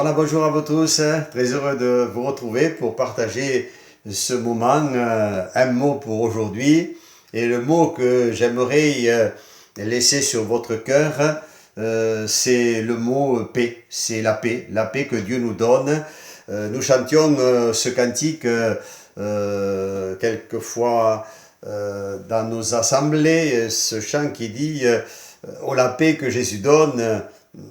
Voilà, bonjour à vous tous, très heureux de vous retrouver pour partager ce moment, un mot pour aujourd'hui. Et le mot que j'aimerais laisser sur votre cœur, c'est le mot paix, c'est la paix que Dieu nous donne. Nous chantions ce cantique quelquefois dans nos assemblées, ce chant qui dit Oh la paix que Jésus donne,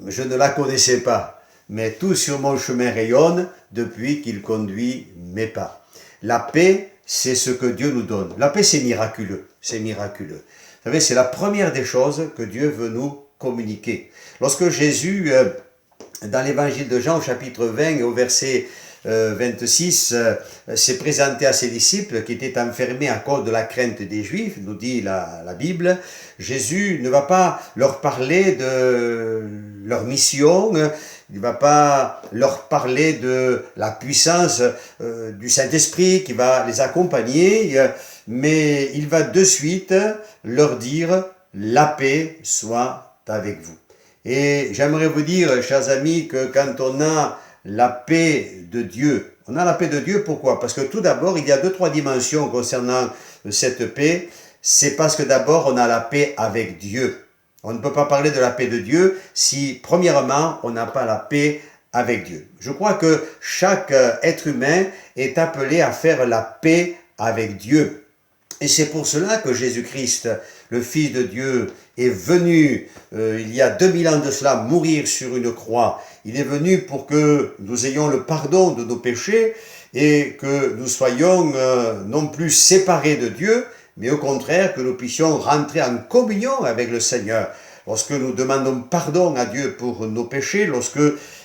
je ne la connaissais pas mais tout sur mon chemin rayonne depuis qu'il conduit mes pas. La paix, c'est ce que Dieu nous donne. La paix, c'est miraculeux. C'est miraculeux. Vous savez, c'est la première des choses que Dieu veut nous communiquer. Lorsque Jésus, dans l'évangile de Jean, au chapitre 20 et au verset 26, s'est présenté à ses disciples qui étaient enfermés à cause de la crainte des Juifs, nous dit la Bible. Jésus ne va pas leur parler de leur mission, il ne va pas leur parler de la puissance du Saint-Esprit qui va les accompagner, mais il va de suite leur dire « La paix soit avec vous ». Et j'aimerais vous dire, chers amis, que quand on a la paix de Dieu, on a la paix de Dieu, pourquoi? Parce que tout d'abord, il y a deux, trois dimensions concernant cette paix. C'est parce que d'abord, on a la paix avec Dieu. On ne peut pas parler de la paix de Dieu si, premièrement, on n'a pas la paix avec Dieu. Je crois que chaque être humain est appelé à faire la paix avec Dieu. Et c'est pour cela que Jésus-Christ, le Fils de Dieu, est venu, il y a 2000 ans de cela, mourir sur une croix. Il est venu pour que nous ayons le pardon de nos péchés et que nous soyons non plus séparés de Dieu, mais au contraire que nous puissions rentrer en communion avec le Seigneur. Lorsque nous demandons pardon à Dieu pour nos péchés, lorsque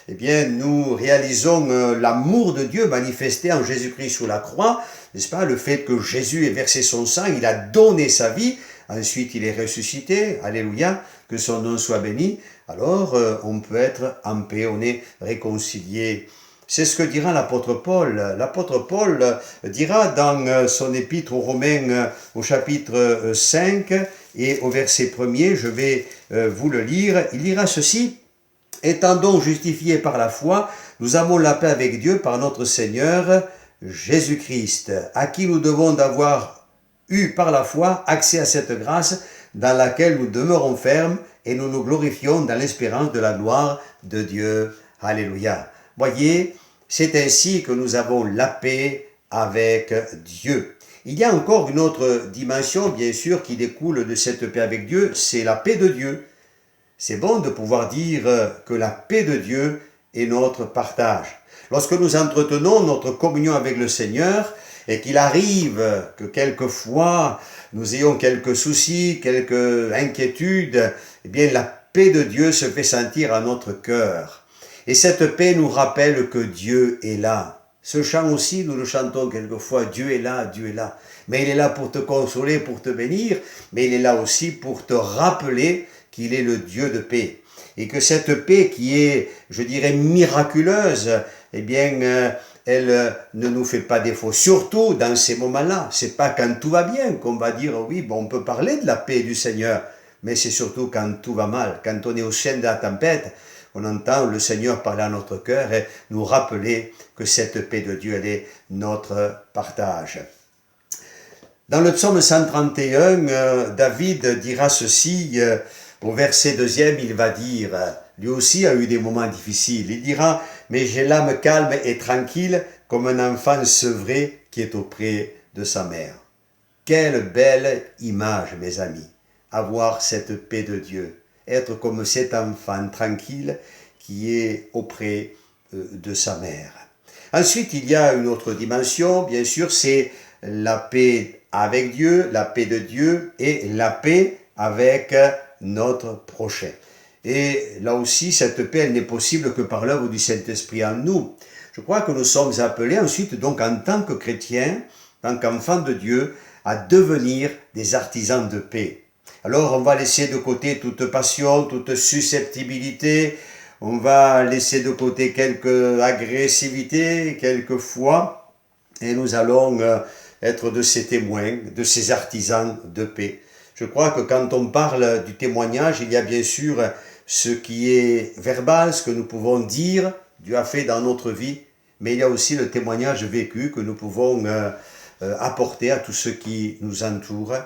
nous réalisons l'amour de Dieu manifesté en Jésus-Christ sur la croix, n'est-ce pas, le fait que Jésus ait versé son sang, il a donné sa vie, ensuite il est ressuscité, alléluia, que son nom soit béni, alors on peut être en paix, on est réconcilié. C'est ce que dira l'apôtre Paul. L'apôtre Paul dira dans son épître aux Romains au chapitre 5 et au verset 1er, je vais vous le lire, il dira ceci, « Étant donc justifiés par la foi, nous avons la paix avec Dieu par notre Seigneur Jésus-Christ, à qui nous devons d'avoir eu par la foi accès à cette grâce dans laquelle nous demeurons fermes et nous nous glorifions dans l'espérance de la gloire de Dieu. » Alléluia. Voyez, c'est ainsi que nous avons la paix avec Dieu. Il y a encore une autre dimension, bien sûr, qui découle de cette paix avec Dieu, c'est la paix de Dieu. C'est bon de pouvoir dire que la paix de Dieu est notre partage. Lorsque nous entretenons notre communion avec le Seigneur, et qu'il arrive que quelquefois nous ayons quelques soucis, quelques inquiétudes, eh bien la paix de Dieu se fait sentir à notre cœur. Et cette paix nous rappelle que Dieu est là. Ce chant aussi, nous le chantons quelquefois, Dieu est là, Dieu est là. Mais il est là pour te consoler, pour te bénir, mais il est là aussi pour te rappeler qu'il est le Dieu de paix. Et que cette paix qui est, je dirais, miraculeuse, eh bien, elle ne nous fait pas défaut. Surtout dans ces moments-là. C'est pas quand tout va bien qu'on va dire, oui, bon, on peut parler de la paix du Seigneur, mais c'est surtout quand tout va mal, quand on est au sein de la tempête, on entend le Seigneur parler à notre cœur et nous rappeler que cette paix de Dieu, elle est notre partage. Dans le psaume 131, David dira ceci, au verset 2e, il va dire, lui aussi a eu des moments difficiles, il dira, mais j'ai l'âme calme et tranquille comme un enfant sevré qui est auprès de sa mère. Quelle belle image, mes amis, avoir cette paix de Dieu. Être comme cet enfant tranquille qui est auprès de sa mère. Ensuite, il y a une autre dimension, bien sûr, c'est la paix avec Dieu, la paix de Dieu et la paix avec notre prochain. Et là aussi, cette paix, elle n'est possible que par l'œuvre du Saint-Esprit en nous. Je crois que nous sommes appelés ensuite, donc en tant que chrétiens, en tant qu'enfants de Dieu, à devenir des artisans de paix. Alors on va laisser de côté toute passion, toute susceptibilité, on va laisser de côté quelques agressivités, quelquefois, et nous allons être de ces témoins, de ces artisans de paix. Je crois que quand on parle du témoignage, il y a bien sûr ce qui est verbal, ce que nous pouvons dire, Dieu a fait dans notre vie, mais il y a aussi le témoignage vécu que nous pouvons apporter à tous ceux qui nous entourent.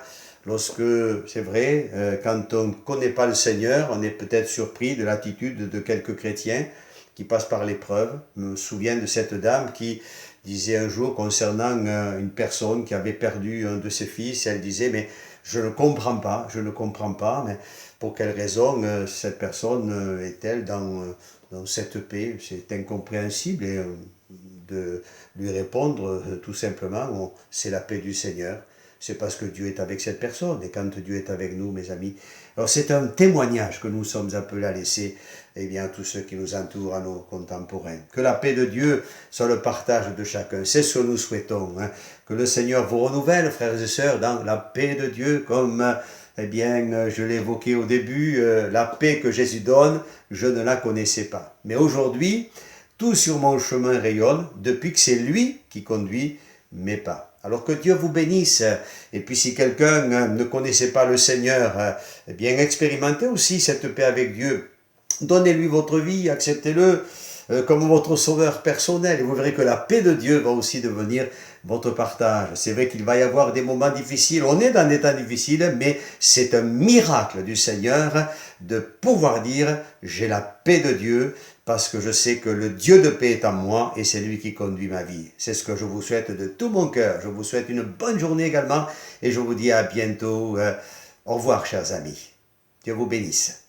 Lorsque, c'est vrai, quand on ne connaît pas le Seigneur, on est peut-être surpris de l'attitude de quelques chrétiens qui passent par l'épreuve. Je me souviens de cette dame qui disait un jour concernant une personne qui avait perdu un de ses fils, elle disait, mais je ne comprends pas, mais pour quelle raison cette personne est-elle dans cette paix? C'est incompréhensible et de lui répondre tout simplement, c'est la paix du Seigneur. C'est parce que Dieu est avec cette personne. Et quand Dieu est avec nous, mes amis, alors c'est un témoignage que nous sommes appelés à laisser à tous ceux qui nous entourent, à nos contemporains. Que la paix de Dieu soit le partage de chacun. C'est ce que nous souhaitons. Que le Seigneur vous renouvelle, frères et sœurs, dans la paix de Dieu, comme je l'ai évoqué au début, la paix que Jésus donne, je ne la connaissais pas. Mais aujourd'hui, tout sur mon chemin rayonne depuis que c'est lui qui conduit mes pas. Alors que Dieu vous bénisse. Et puis si quelqu'un ne connaissait pas le Seigneur, expérimentez aussi cette paix avec Dieu. Donnez-lui votre vie, acceptez-le comme votre sauveur personnel. Et vous verrez que la paix de Dieu va aussi devenir votre partage. C'est vrai qu'il va y avoir des moments difficiles. On est dans des temps difficiles, mais c'est un miracle du Seigneur de pouvoir dire « J'ai la paix de Dieu ». Parce que je sais que le Dieu de paix est en moi et c'est lui qui conduit ma vie. C'est ce que je vous souhaite de tout mon cœur. Je vous souhaite une bonne journée également et je vous dis à bientôt. Au revoir, chers amis. Dieu vous bénisse.